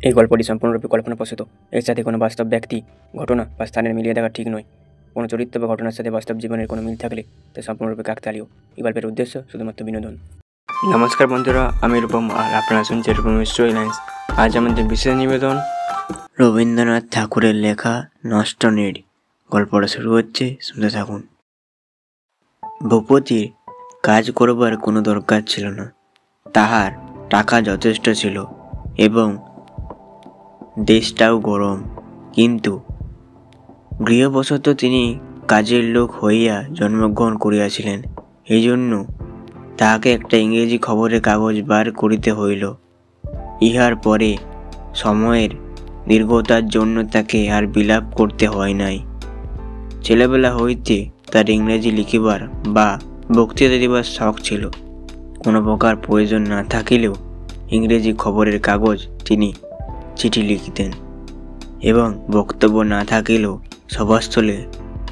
এই গল্পটি সম্পূর্ণরূপে কল্পনাপ্রসূত। এর সাথে কোনো বাস্তব ব্যক্তি, ঘটনা বা স্থানের মিলিয়ে দেখা ঠিক নয়। কোনো চরিত্র বা ঘটনার সাথে বাস্তব জীবনের কোনো মিল থাকলে তা সম্পূর্ণরূপে কাকতালীয়। এই গল্পের উদ্দেশ্য শুধুমাত্র বিনোদন। নমস্কার বন্ধুরা, আমি রূপম আর আপনারা শুনছেন রূপম স্টোরি লাইন্স। আজ আমাদের বিশেষ নিবেদন রবীন্দ্রনাথ ঠাকুরের লেখা নষ্ট নীড়। গল্পটা শুরু হচ্ছে, শুনতে থাকুন। ভূপতির কাজ করবার কোনো দরকার ছিল না। তাহার টাকা যথেষ্ট ছিল এবং দেশটাও গরম, কিন্তু গৃহবশত তিনি কাজের লোক হইয়া জন্মগ্রহণ করিয়াছিলেন। এই জন্য তাহাকে একটা ইংরেজি খবরের কাগজ বার করিতে হইল। ইহার পরে সময়ের দীর্ঘতার জন্য তাকে আর বিলাপ করতে হয় নাই। ছেলেবেলা হইতে তার ইংরেজি লিখিবার বা বক্তৃতা দিবার শখ ছিল। কোনো প্রকার প্রয়োজন না থাকিলেও ইংরেজি খবরের কাগজ তিনি চিঠি লিখিতেন এবং বক্তব্য না থাকিলেও সভাস্থলে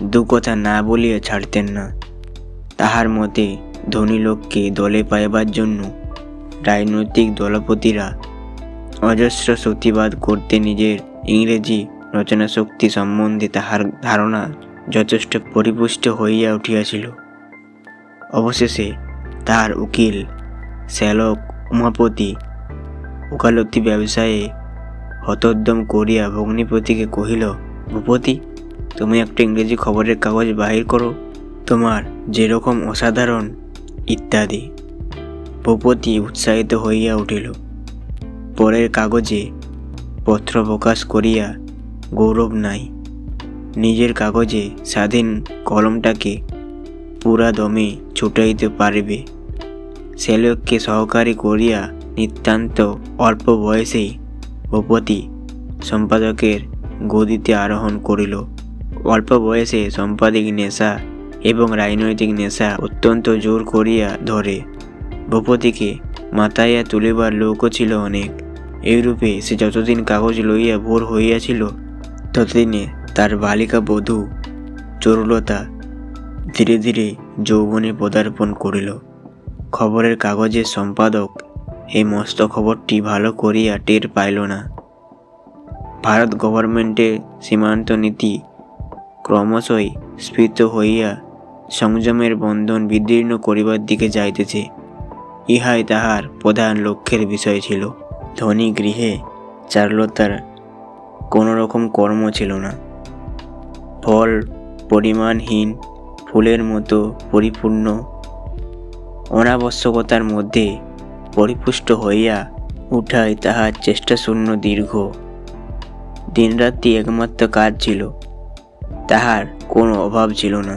দু কথা না বলিয়া ছাড়তেন না। তাহার মতে ধনী লোককে দলে পাইবার জন্য রাজনৈতিক দলপতিরা অজস্র শ্রুতিবাদ করতে নিজের ইংরেজি রচনা শক্তি সম্বন্ধে তাহার ধারণা যথেষ্ট পরিপুষ্ট হইয়া উঠিয়াছিল। অবশেষে তাহার উকিল শ্যালক উমাপতি ওকালতি ব্যবসায়ে হতোদ্যম করিয়া ভগ্নিপতিকে কহিল, ভূপতি, তুমি একটা ইংরেজি খবরের কাগজ বাহির করো, তোমার যেরকম অসাধারণ ইত্যাদি। ভূপতি উৎসাহিত হইয়া উঠিল। পরের কাগজে পত্র প্রকাশ করিয়া গৌরব নাই। নিজের কাগজে স্বাধীন কলমটাকে পুরা দমে ছুটাইতে পারিবে। শ্যালককে সহকারী করিয়া নিতান্ত অল্প বয়সেই ভূপতি সম্পাদকের গদিতে আরোহণ করিল। অল্প বয়সে সাম্প্রদায়িক নেশা এবং রাজনৈতিক নেশা অত্যন্ত জোর করিয়া ধরে। ভূপতিকে মাথাইয়া তুলিবার লোকও ছিল অনেক। এইরূপে সে যতদিন কাগজ লইয়া ভোর হইয়াছিল, ততদিনে তার বালিকা বধূ চরুলতা ধীরে ধীরে যৌবনে পদার্পণ করিল। খবরের কাগজের সম্পাদক এই মস্ত খবরটি ভালো করিয়া টের পাইল না। ভারত গভর্নমেন্টের সীমান্ত নীতি ক্রমশই স্ফীত হইয়া সংযমের বন্ধন বিদীর্ণ করিবার দিকে যাইতেছে। ইহাই তাহার প্রধান লক্ষ্যের বিষয় ছিল। ধনী গৃহে চারুলতার কোনো রকম কর্ম ছিল না। ফল পরিমাণহীন ফুলের মতো পরিপূর্ণ অনাবশ্যকতার মধ্যে পরিপুষ্ট হইয়া উঠাই তাহার চেষ্টাশূন্য দীর্ঘ। দিনরাত্রি একমাত্র কাজ ছিল, তাহার কোনো অভাব ছিল না।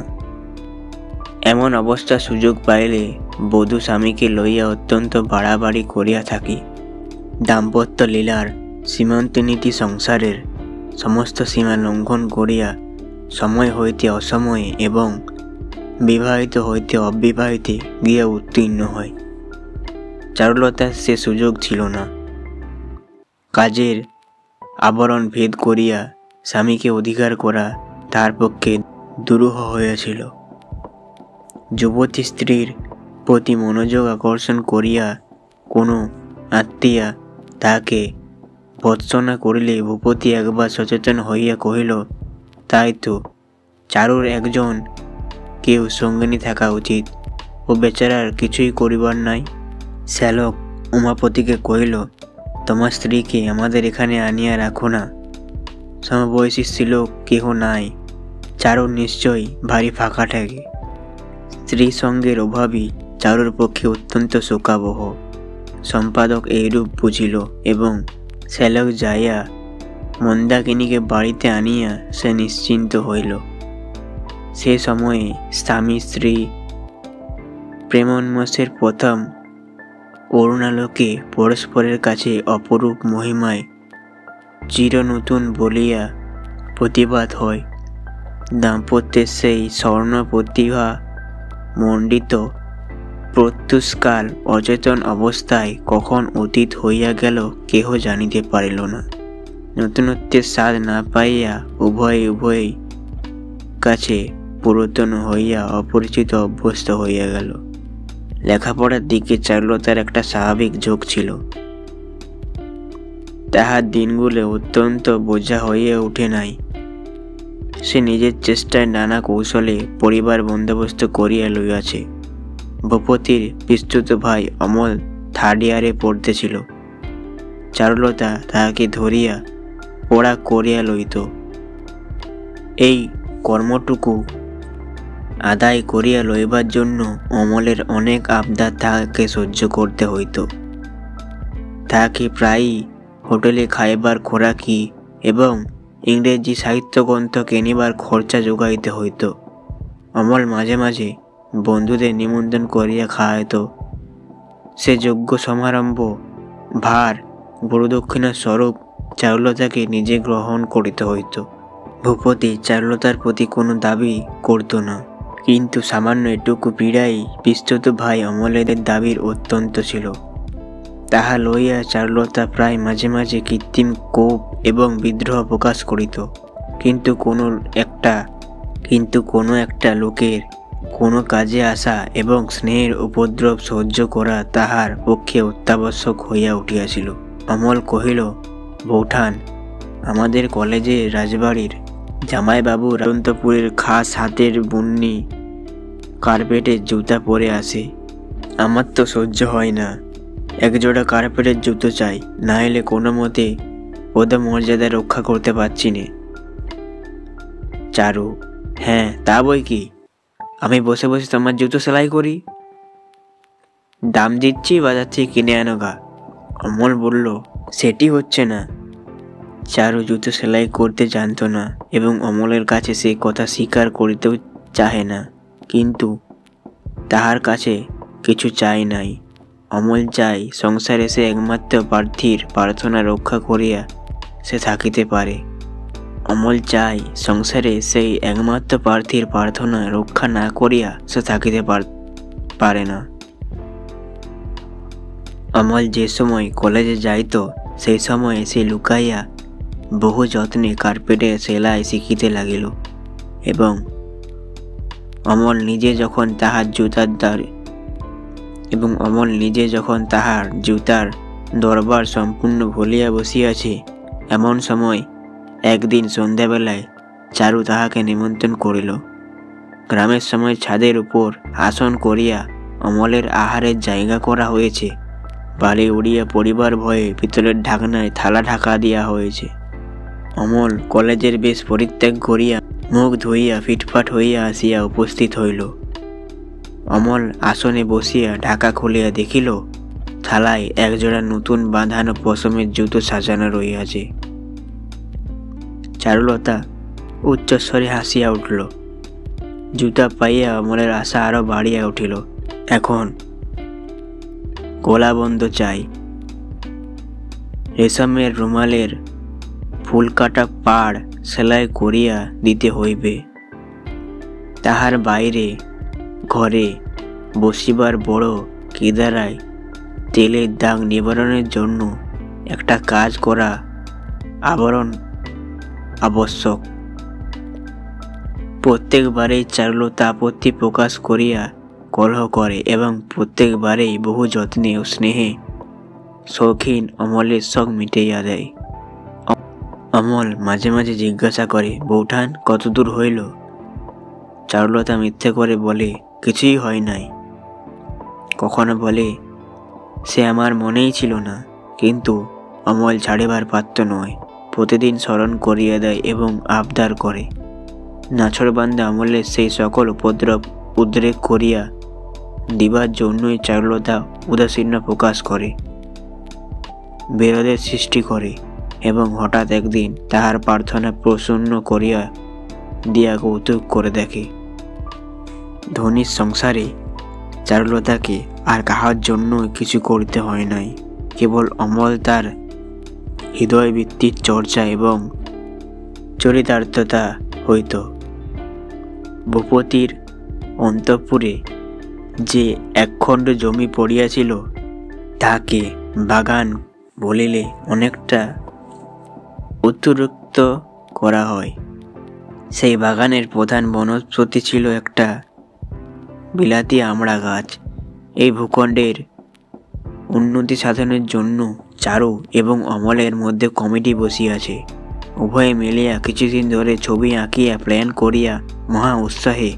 এমন অবস্থা সুযোগ পাইলে বধূ স্বামীকে লইয়া অত্যন্ত বাড়াবাড়ি করিয়া থাকি। দাম্পত্য লীলার সীমান্ত নীতি সংসারের সমস্ত সীমা লঙ্ঘন করিয়া সময় হইতে অসময়ে এবং বিবাহিত হইতে অবিবাহিতে গিয়া উত্তীর্ণ হয়। চারুলতার সে সুযোগ ছিল না। কাজের আবরণ ভেদ করিয়া স্বামীকে অধিকার করা তার পক্ষে দুরূহ হইয়াছিল। যুবতী স্ত্রীর প্রতি মনোযোগ আকর্ষণ করিয়া কোনো আত্মীয়া তাহাকে ভর্ৎসনা করিলে ভূপতি একবার সচেতন হইয়া কহিল, তাই তো, চারুর একজন কেউ সঙ্গিনী থাকা উচিত, ও বেচারার কিছুই করিবার নাই। শ্যালক উমাপতিকে কহিল, তোমার স্ত্রীকে আমাদের এখানে আনিয়া রাখো না। সমবয়সী স্ত্রীলোক কেহ নাই, চারুর নিশ্চয়ই ভারী ফাঁকা ঠেকে। স্ত্রী সঙ্গের অভাবই চারুর পক্ষে অত্যন্ত শোকাবহ। সম্পাদক এইরূপ বুঝিল এবং শ্যালক যাইয়া মন্দাকিনীকে বাড়িতে আনিয়া সে নিশ্চিন্ত হইল। সে সময়ে স্বামী স্ত্রী প্রেমোন্মোষের প্রথম অরুণালোকে পরস্পরের কাছে অপরূপ মহিমায় চির নূতন বলিয়া প্রতিভাত হয়। দাম্পত্যের সেই স্বর্ণ প্রতিভা মণ্ডিত প্রত্যুষকাল অচেতন অবস্থায় কখন অতীত হইয়া গেল কেহ জানিতে পারিল না। নতুনত্বের স্বাদ না পাইয়া উভয়েই কাছে পুরাতন হইয়া অপরিচিত অভ্যস্ত হইয়া গেল। লেখাপড়ার দিকে চারুলতার একটা স্বাভাবিক ঝোঁক ছিল। তাহার দিনগুলো অত্যন্ত বোঝা হয়ে ওঠে নাই। সে নিজের চেষ্টায় নানা কৌশলে পরিবার বন্দোবস্ত করিয়া লইয়াছে। ভূপতির বিস্তুত ভাই অমল 3rd ইয়ারে পড়তেছিল। চারুলতা তাহাকে ধরিয়া পড়া করিয়া লইত। এই কর্মটুকু আদায় করিয়া লইবার জন্য অমলের অনেক আবদার তাহাকে সহ্য করতে হইত। তাহাকে প্রায়ই হোটেলে খাইবার খোরাকি এবং ইংরেজি সাহিত্যগ্রন্থ কিনিবার খরচা যোগাইতে হইত। অমল মাঝে মাঝে বন্ধুদের নিমন্ত্রণ করিয়া খাওয়াইত। সে যোগ্য সমারম্ভ ভার গুরুদক্ষিণা স্বরূপ চারুলতাকে নিজে গ্রহণ করিতে হইত। ভূপতি চারুলতার প্রতি কোনো দাবি করত না, কিন্তু সামান্য এটুকু পীড়াই বিস্তুত ভাই অমলের দাবির অত্যন্ত ছিল। তাহা লইয়া চারুলতা প্রায় মাঝে মাঝে কৃত্রিম কোপ এবং বিদ্রোহ প্রকাশ করিত। কিন্তু কোনো একটা লোকের কোনো কাজে আসা এবং স্নেহের উপদ্রব সহ্য করা তাহার পক্ষে অত্যাবশ্যক হইয়া উঠিয়াছিল। অমল কহিল, বৌঠান, আমাদের কলেজের রাজবাড়ির জামাইবাবু অনন্তপুরের খাস হাতের বুননি কার্পেটের জুতা পরে আসে। আমার তো সহ্য হয় না, একজোড়া কার্পেটের জুতো চাই, না হলে কোনো মতে পদমর্যাদা রক্ষা করতে পারছি নে। চারু, হ্যাঁ তা বই কি, আমি বসে বসে তোমার জুতো সেলাই করি, দাম দিচ্ছি বাজার থেকে কিনে আনো গা। অমল বলল, সেটি হচ্ছে না। চারু জুতো সেলাই করতে জানত না এবং অমলের কাছে সে কথা স্বীকার করিতেও চাহে না, কিন্তু তাহার কাছে কিছু চাই নাই। অমল চাই সংসারে সে একমাত্র প্রার্থীর প্রার্থনা রক্ষা করিয়া সে থাকিতে পারে। অমল চাই সংসারে সেই একমাত্র প্রার্থীর প্রার্থনা রক্ষা না করিয়া সে থাকিতে পারে না। অমল যে সময় কলেজে যাইত সেই সময় সে লুকাইয়া বহু যত্নে কার্পেটে সেলাই শিখিতে লাগিল এবং অমল নিজে যখন তাহার জুতার দরবার সম্পূর্ণ ভুলিয়া বসিয়াছে, এমন সময় একদিন সন্ধ্যাবেলায় চারু তাহাকে নিমন্ত্রণ করিল। গ্রামের সময় ছাদের উপর আসন করিয়া অমলের আহারের জায়গা করা হয়েছে। বালি উড়িয়া পড়িবার ভয়ে পিতলের ঢাকনায় থালা ঢাকা দিয়া হয়েছে। অমল কলেজের বেশ পরিত্যাগ করিয়া মুখ ধুইয়া ফিটফাট হইয়া আসিয়া উপস্থিত হইল। অমল আসনে বসিয়া ঢাকা খুলিয়া দেখিল থালায় একজোড়া নতুন বাঁধানো পশমের জুতো সাজানো রহিয়াছে। চারুলতা উচ্চস্বরে হাসিয়া উঠিল। জুতা পাইয়া অমলের আশা আরো বাড়িয়া উঠিল। এখন গলাবন্ধ চাই, রেশমের রুমালের ফুলকাটা পাড় সেলাই করিয়া দিতে হইবে। তাহার বাইরে ঘরে বসিবার বড় কেদারায় তেলের দাগ নিবারণের জন্য একটা কাজ করা আবরণ আবশ্যক। প্রত্যেকবারেই চারুলতা আপত্তি প্রকাশ করিয়া কলহ করে এবং প্রত্যেকবারেই বহু যত্নে ও স্নেহে শৌখিন অমলের শখ মিটাইয়া দেয়। অমল মাঝে মাঝে জিজ্ঞাসা করে, বৌঠান কত দূর হইল? চারুলতা মিথ্যে করে বলে, কিছুই হয় নাই। কখনো বলে, সে আমার মনেই ছিল না। কিন্তু অমল ছাড়িবার পাত্র নয়, প্রতিদিন স্মরণ করিয়া দেয় এবং আবদার করে। নাছোড়বান্দা অমলের সেই সকল উপদ্রব উদ্রেক করিয়া দিবার জন্যই চারুলতা উদাসীন্য প্রকাশ করে, বিরোধের সৃষ্টি করে এবং হঠাৎ একদিন তাহার প্রার্থনা প্রসন্ন করিয়া দিয়া কৌতুক করে দেখে। ধনীর সংসারে চারুলতাকে আর কাহার জন্য কিছু করতে হয় নাই, কেবল অমল তার হৃদয়বৃত্তির চর্চা এবং চরিতার্থতা হইত। ভূপতির অন্তঃপুরে যে একখণ্ড জমি পড়িয়াছিল তাহাকে বাগান বলিলে অনেকটা অতিরিক্ত করা হয়। সেই বাগানের প্রধান বনস্পতি ছিল একটা বিলাতি আমড়া গাছ। এই ভূখণ্ডের উন্নতি সাধনের জন্য চারু এবং অমলের মধ্যে কমেডি বসিয়া আছে। উভয়ে মিলিয়া কিছুদিন ধরে ছবি আঁকিয়া প্ল্যান করিয়া মহা উৎসাহে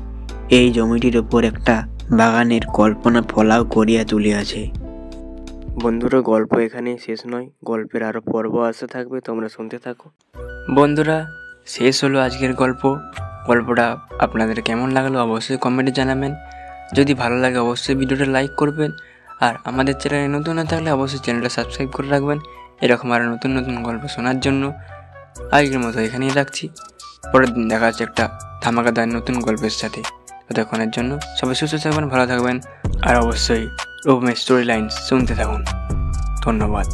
এই জমিটির ওপর একটা বাগানের কল্পনা ফলাও করিয়া তুলিয়াছে। বন্ধুরা, গল্প এখানেই শেষ নয়, গল্পের আরও পর্ব আসতে থাকবে, তোমরা শুনতে থাকো। বন্ধুরা, শেষ হলো আজকের গল্পটা আপনাদের কেমন লাগলো অবশ্যই কমেন্টে জানাবেন। যদি ভালো লাগে অবশ্যই ভিডিওটা লাইক করবেন, আর আমাদের চ্যানেলে নতুন না থাকলে অবশ্যই চ্যানেলটা সাবস্ক্রাইব করে রাখবেন এরকম আরও নতুন নতুন গল্প শোনার জন্য। আজকের মতো এখানেই রাখছি, পরের দিন দেখা যাচ্ছে একটা ধামাকাদার নতুন গল্পের সাথে। ততক্ষণের জন্য সবাই সুস্থ থাকবেন, ভালো থাকবেন, আর অবশ্যই রূপমের স্টোরি লাইন শুনতে থাকুন। ধন্যবাদ।